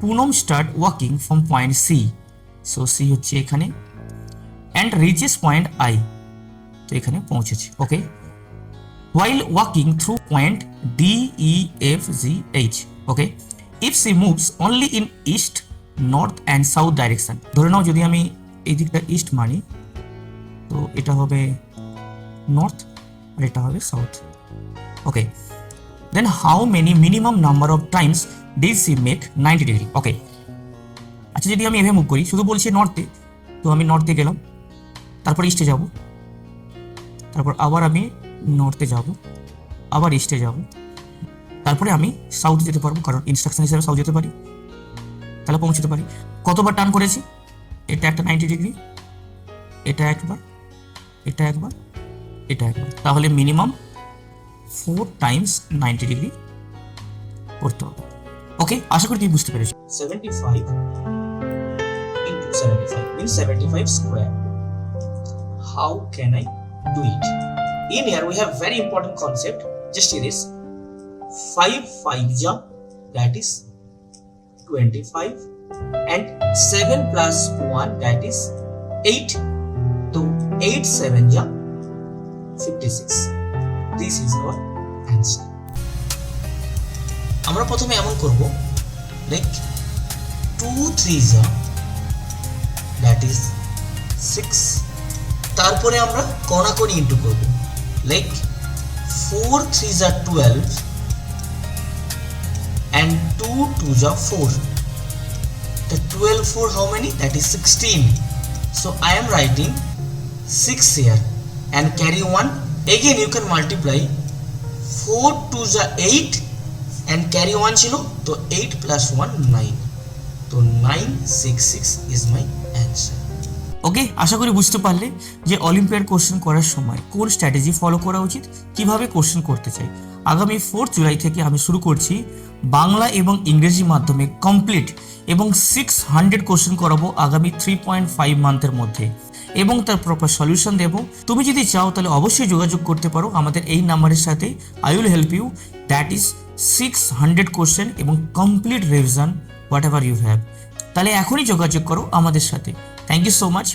Poonam start walking from point C, so C হচ্ছে এখানে, and reaches point I, তো এখানে পৌঁছেছে। ওকে, while walking through point D, E, F, G, H. Okay, if she moves only in east, north and south direction, ধরে নাও যদি আমি এই দিকটা ইস্ট মানি, তো এটা হবে নর্থ আর এটা হবে south. Okay, then how many minimum number of times did she make 90 degree. Okay, আচ্ছা যদি আমি এভাবে মুভ করি, শুধু বলছি নর্থে, তো আমি নর্থে গেলাম, তারপর ইস্টে যাব, তারপর আবার আমি নর্থে যাব, আবার ইস্টে যাব, তারপরে আমি সাউথে যেতে পারবো, কারণ ইনস্ট্রাকশন হিসেবে সাউথ যেতে পারি, তাহলে পৌঁছতে পারি। কতবার টার্ন করেছি? এটা একটা 90 ডিগ্রি, এটা একবার, এটা একবার, এটা একবার, তাহলে মিনিমাম 4 টাইমস 90 ডিগ্রি করতে হবে। ওকে, আশা করি তুমি বুঝতে পেরেছো। 75 into 75 means 75 square. How can I do it? In here we have very important concept. Just hear this. 5 5 ja, that is 25, and 7 plus 1, that is 8. So 8 7 ja, 56. This is our answer. আমরা প্রথমে এমন করব, like 2 3 ja, that is 6, তারপরে আমরা কোণাকোণি into করব, like 4 3 ja 12 and 2 2 ja 4. The 12 4 how many? That is 16. So I am writing 6 here and carry 1. Again you can multiply 4 2 ja 8 and carry 1 ছিল, তো 8 plus 1 9, তো 966 is my answer. ওকে, আশা করি বুঝতে পারলে যে অলিম্পিয়াড কোশ্চেন করার সময় কোন স্ট্র্যাটেজি ফলো করা উচিত, কিভাবে কোশ্চেন করতে চাই। আগামী 4 জুলাই থেকে আমি শুরু করছি বাংলা এবং ইংরেজি মাধ্যমে কমপ্লিট এবং 600 কোশ্চেন করাবো আগামী 3.5 মান্থের মধ্যে, এবং তার প্রপার সলিউশন দেবো। তুমি যদি চাও তাহলে অবশ্যই যোগাযোগ করতে পারো আমাদের এই নাম্বারের সাথে। I will help you, that is 600 question এবং complete revision whatever you have. তাহলে এখনই যোগাযোগ করো আমাদের সাথে। Thank you so much.